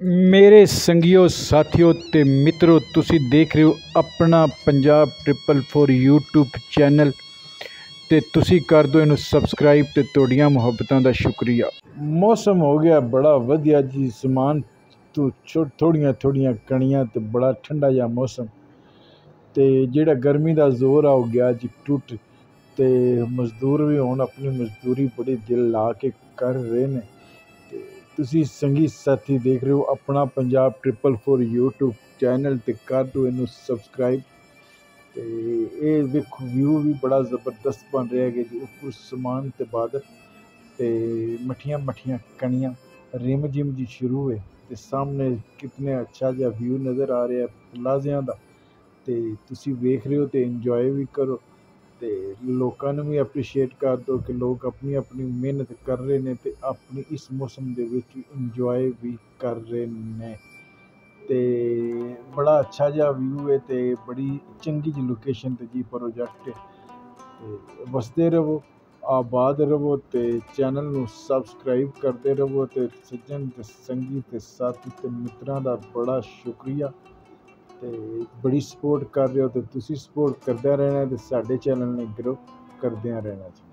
ਮੇਰੇ ਸੰਗਿਓ ਸਾਥੀਓ ਤੇ ਮਿੱਤਰੋ, ਤੁਸੀਂ ਦੇਖ ਰਹੇ ਹੋ ਆਪਣਾ ਪੰਜਾਬ 444 YouTube ਚੈਨਲ ਤੇ ਤੁਸੀਂ ਕਰ ਦਿਓ ਇਹਨੂੰ ਸਬਸਕ੍ਰਾਈਬ ਤੇ ਤੁਹਾਡੀਆਂ ਮੁਹੱਬਤਾਂ ਦਾ ਸ਼ੁਕਰੀਆ। ਮੌਸਮ ਹੋ ਗਿਆ ਬੜਾ ਵਧੀਆ ਜੀ, ਸਮਾਨ ਤੋਂ ਥੋੜੀਆਂ ਥੋੜੀਆਂ ਕਣੀਆਂ ਤੇ ਬੜਾ ਠੰਡਾ ਜਿਹਾ ਮੌਸਮ ਤੇ ਜਿਹੜਾ ਗਰਮੀ ਦਾ ਜ਼ੋਰ ਆ ਉਹ ਗਿਆ ਜੀ ਟੁੱਟ ਤੇ ਮਜ਼ਦੂਰ ਵੀ ਹੁਣ ਆਪਣੀ ਮਜ਼ਦੂਰੀ ਬੜੀ ਦਿਲ ਲਾ ਕੇ ਕਰ ਰਹੇ ਨੇ। ਤੇ ਤੁਸੀਂ ਸੰਗੀ ਸਾਥੀ ਦੇਖ ਰਹੇ ਹੋ ਆਪਣਾ ਪੰਜਾਬ 444 YouTube ਚੈਨਲ ਤੇ ਕਰ ਦਿਓ ਇਹਨੂੰ ਸਬਸਕ੍ਰਾਈਬ। ਤੇ ਇਹ ਵੇਖੋ ਵਿਊ ਵੀ ਬੜਾ ਜ਼ਬਰਦਸਤ ਬਣ ਰਿਹਾ ਹੈ ਜੀ, ਉੱਪਰ ਸਮਾਨ ਤੇ ਬਾਦਲ ਤੇ ਮੱਠੀਆਂ ਮੱਠੀਆਂ ਕਣੀਆਂ ਰਿਮ ਜਿਮ ਜੀ ਸ਼ੁਰੂ ਹੈ ਤੇ ਸਾਹਮਣੇ ਕਿਤਨੇ ਅੱਛਾ ਜਿਹਾ ਵਿਊ ਨਜ਼ਰ ਆ ਰਿਹਾ ਪਲਾਜ਼ਿਆਂ ਦਾ। ਤੇ ਤੁਸੀਂ ਵੇਖ ਰਹੇ ਹੋ ਤੇ ਇੰਜੋਏ ਵੀ ਕਰੋ ਤੇ ਲੋਕਾਂ ਨੂੰ ਵੀ ਐਪਰੀਸ਼ੀਏਟ ਕਰ ਦਿਓ ਕਿ ਲੋਕ ਆਪਣੀ ਆਪਣੀ ਮਿਹਨਤ ਕਰ ਰਹੇ ਨੇ ਤੇ ਆਪਣੀ ਇਸ ਮੌਸਮ ਦੇ ਵਿੱਚ ਇੰਜੋਏ ਵੀ ਕਰ ਰਹੇ ਨੇ। ਤੇ ਬੜਾ ਅੱਛਾ ਜਿਹਾ ਵਿਊ ਹੈ ਤੇ ਬੜੀ ਚੰਗੀ ਜਿਹੀ ਲੋਕੇਸ਼ਨ ਤੇ ਜੀ ਪ੍ਰੋਜੈਕਟ ਹੈ। ਤੇ ਵਸਦੇ ਰਹੋ, ਆਬਾਦ ਰਹੋ ਤੇ ਚੈਨਲ ਨੂੰ ਸਬਸਕ੍ਰਾਈਬ ਕਰਦੇ ਰਹੋ ਤੇ ਸੱਜਣ ਤੇ ਸੰਗੀ ਤੇ ਸਾਥੀ ਤੇ ਮਿੱਤਰਾਂ ਦਾ ਬੜਾ ਸ਼ੁਕਰੀਆ ਤੇ ਬੜੀ ਸਪੋਰਟ ਕਰ ਰਹੇ ਹੋ ਤੇ ਤੁਸੀਂ ਸਪੋਰਟ ਕਰਦਿਆਂ ਰਹਿਣਾ ਤੇ ਸਾਡੇ ਚੈਨਲ ਨੇ ਗਰੋ ਕਰਦਿਆਂ ਰਹਿਣਾ ਜੀ।